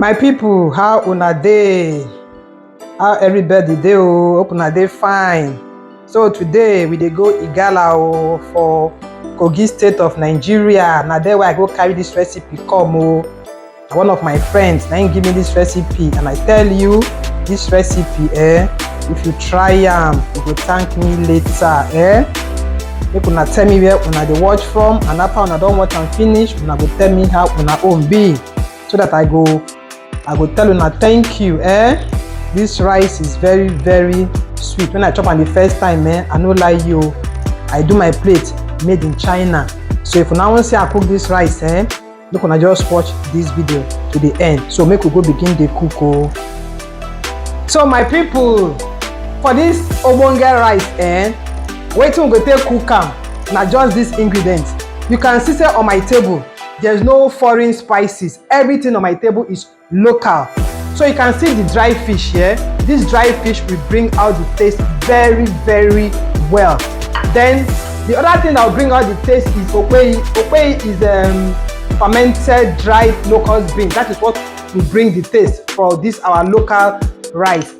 My people, how una dey? How everybody dey? Hope una dey fine. So today we dey go Igala for Kogi state of Nigeria. Na there where I go carry this recipe come one of my friends na him give me this recipe, and I tell you this recipe if you try am you go thank me later make una tell me where una dey watch from, and after una don watch am finish una go tell me how una own be, so that I go tell una thank you. This rice is very very sweet. When I chop am the first time I no lie you, I do my plate made in China. So if una wan see I cook this rice make una just watch this video to the end. So make we go begin the cook So my people, for this ogbonge rice wetin we go take cook am na just these ingredients. You can see say on my table there's no foreign spices. Everything on my table is local. So you can see the dry fish here. This dry fish will bring out the taste very very well. Then the other thing that will bring out the taste is okpehe. Okpehe is fermented dried locust bean. That is what will bring the taste for this our local rice.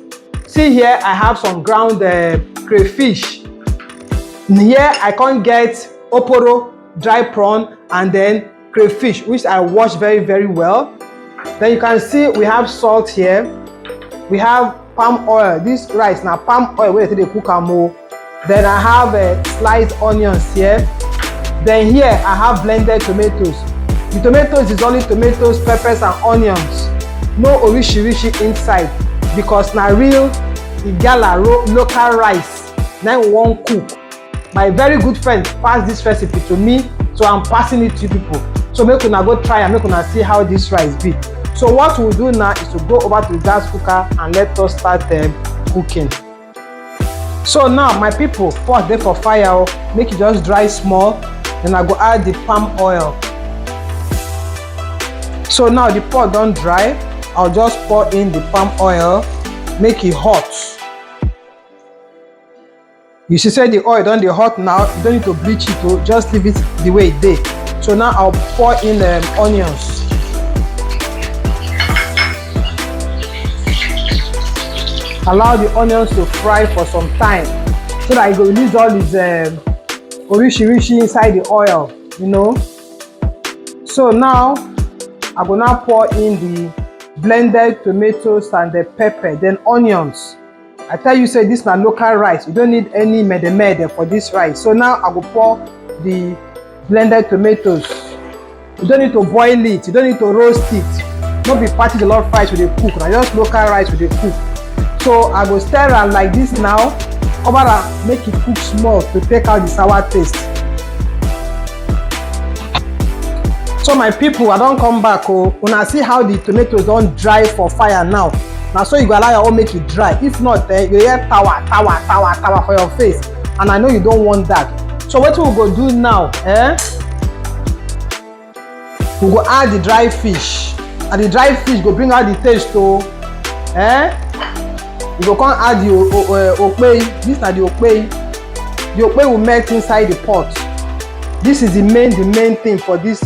See here I have some ground crayfish. Here I can't get oporo, dry prawn, and then crayfish, which I wash very very well. Then you can see we have salt here. We have palm oil. This rice now palm oil wey they cook am. Then I have sliced onions here. Then here I have blended tomatoes. The tomatoes is only tomatoes, peppers, and onions. No orishirishi inside, because na real Igala local rice. Now we won't cook. My very good friend passed this recipe to me, so I'm passing it to people. So make una go try and make una see how this rice be. So what we'll do now is to go over to the gas cooker and let us start cooking. So now my people, pot dey for fire make it just dry small. Then I go add the palm oil. So now the pot don dry, I'll just pour in the palm oil, make it hot. You see say the oil don dey hot now. You don't need to bleach it just leave it the way it dey. So now I'll pour in onions. Allow the onions to fry for some time, so that it will release all this orishirishi inside the oil, you know. So now I will now pour in the blended tomatoes and the pepper, then onions. I tell you say this na local rice. You don't need any mede for this rice. So now I will pour the blended tomatoes. You don't need to boil it. You don't need to roast it. Don't be party the lot rice with the cook. Na just local rice with the cook. So I go stir am like this now. Cover am, make it cook small to take out the sour taste. So my people, I don't come back. When I see how the tomatoes don't dry for fire now. Now so you go allow your own make it dry. If not, you hear tower for your face. And I know you don't want that. So what we go do now? We go add the dry fish. And the dry fish go bring out the taste You go come add the okpehe. This na the okpehe. The okpehe will melt inside the pot. This is the main thing for this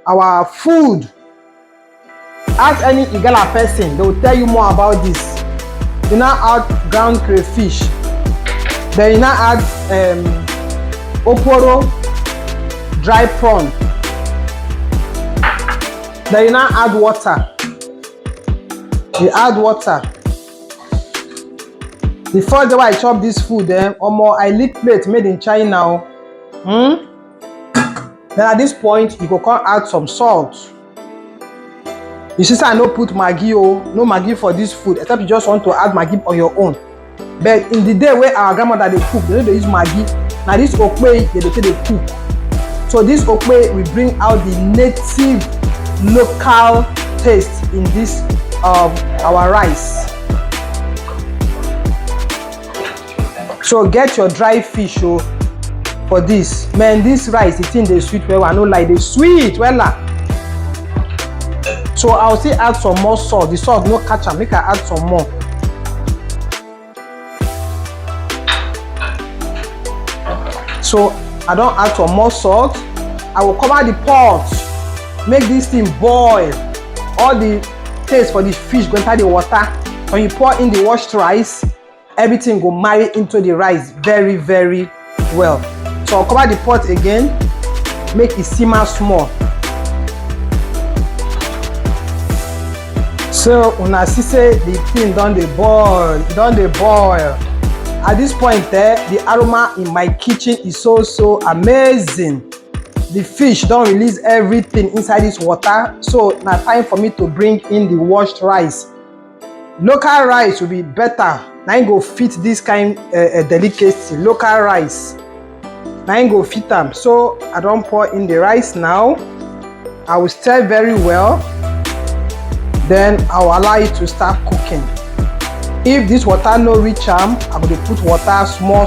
our food. Ask any Igala person, they will tell you more about this. You now add ground crayfish. Then you now add oporo, dry prawn. Then you now add water. You add water. The first day I chop this food, I lick plate made in China. Then at this point, you go come add some salt. You see, I no put Maggi no Maggi for this food, except you just want to add Maggi on your own. But in the day where our grandmother they cook, they don't use Maggi. Now this okpehe they cook. So this okpehe will bring out the native local taste in this our rice. So get your dry fish for this. Man, this rice the thing they sweet well. I know like they sweet well. So I'll still add some more salt. The salt no catch am, make I add some more. So I don't add some more salt. I will cover the pot, make this thing boil. All the taste for the fish go enter the water. When you pour in the washed rice, everything go marry into the rice very, very well. So I'll cover the pot again, make it simmer small. So una see say the thing don dey boil, e don dey boil. At this point the aroma in my kitchen is so amazing. The fish don release everything inside this water, so na time for me to bring in the washed rice. Local rice will be better, na im go fit this kind delicacy. Local rice na im go fit am. So I don pour in the rice now. I will stir very well, then I will allow it to start cooking. If this water no reach am, I go dey put water small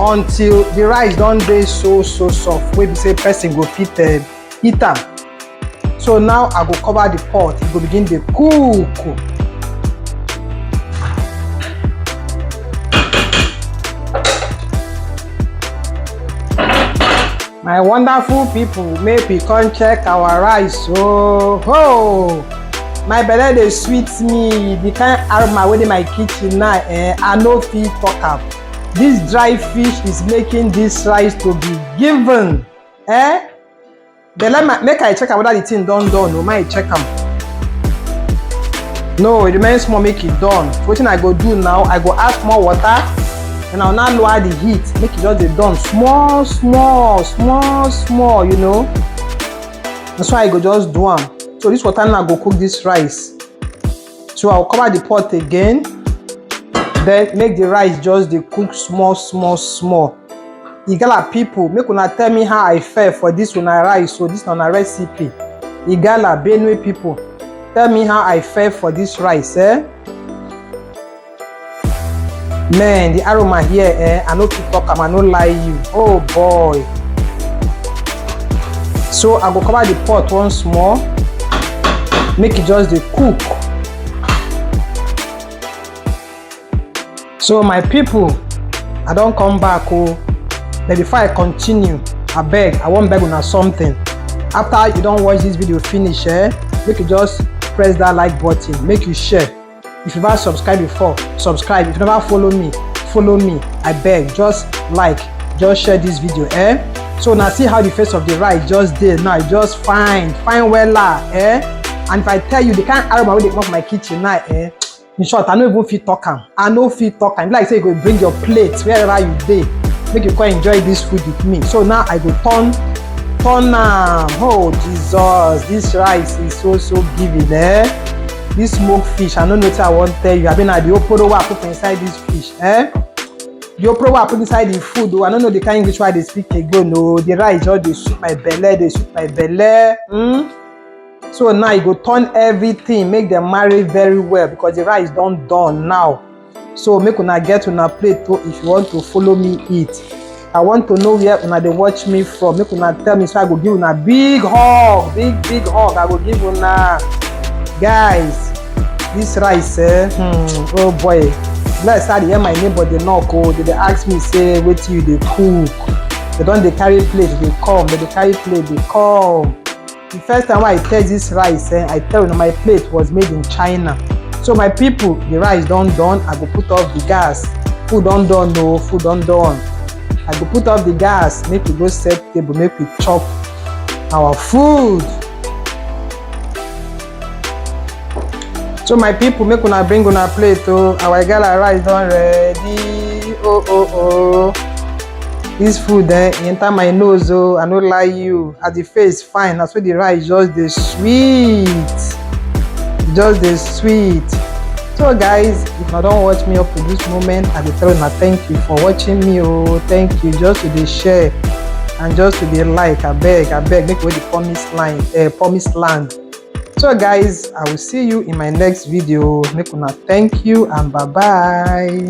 until the rice don dey so soft wey be say person go fit eat am. So now I go cover the pot, it go begin dey cook. My wonderful people, make we come check our rice. Oh, my belle dey sweet me. The kind aroma wey dey my kitchen now, I no fit talk am. This dry fish is making this rice to be given. Belle, make I check am whether the thing done. No, make I check am. No, it remains small, make it done. So wetin I go do now, I go add more water, and I will now lower the heat, make it just dey done small, you know. That's why I go just do am. So this water now go cook this rice. So I'll cover the pot again, then make the rice just dey cook small. Igala people, make una tell me how I fare for this una rice. So this una recipe. Igala, Benue people, tell me how I fare for this rice. Man, the aroma here, I no fit talk am, I no lie you. Oh boy. So I go cover the pot once more, make it just dey cook. So my people, I don come back. But before I continue, I wan beg una something. After you don watch this video finish, make you just press that like button, make you share. If you never subscribe before, subscribe. If you never follow me, I beg, just like, just share this video. So now see how the face of the rice just dey now, e just fine wella. And if I tell you the kind of aroma wey dey come up my kitchen now, in short, I no even fit talk am. Like say you go bring your plate wherever you dey, make you come enjoy this food with me. So now I go turn am. Oh Jesus, this rice is so giving. This smoked fish, I don't know what I want to tell you. I mean, the oporo I put inside this fish. The oporo I put inside the food. I don't know the kind of English why they speak again. No, the rice just they suit my belly. So now you go turn everything, make them marry very well, because the rice done now. So make una get una plate too if you want to follow me eat. I want to know where una dey watch me from. Make una tell me so I go give una big hug. Big hug. I go give una. Guys, this rice, oh boy. Let's start hear my neighbor dey knock. They ask me, say, wait till you dey cook. They don't dey carry plate, they come. They carry plate, they come. The first time I taste this rice, I tell you my plate was made in China. So my people, the rice done. I go put off the gas. Food done. No, food done. I go put off the gas, make we go set table, make we chop our food. So my people, make una bring una plate. Our Igala rice done ready. Oh. This food enter my nose. I no lie you. As the face fine, that's why the rice just the sweet. So guys, if you don't watch me up to this moment, I will tell you thank you for watching me. Thank you. Just to the share and just to the like. I beg, make way the promised land. So guys, I will see you in my next video. Make una thank you and bye bye.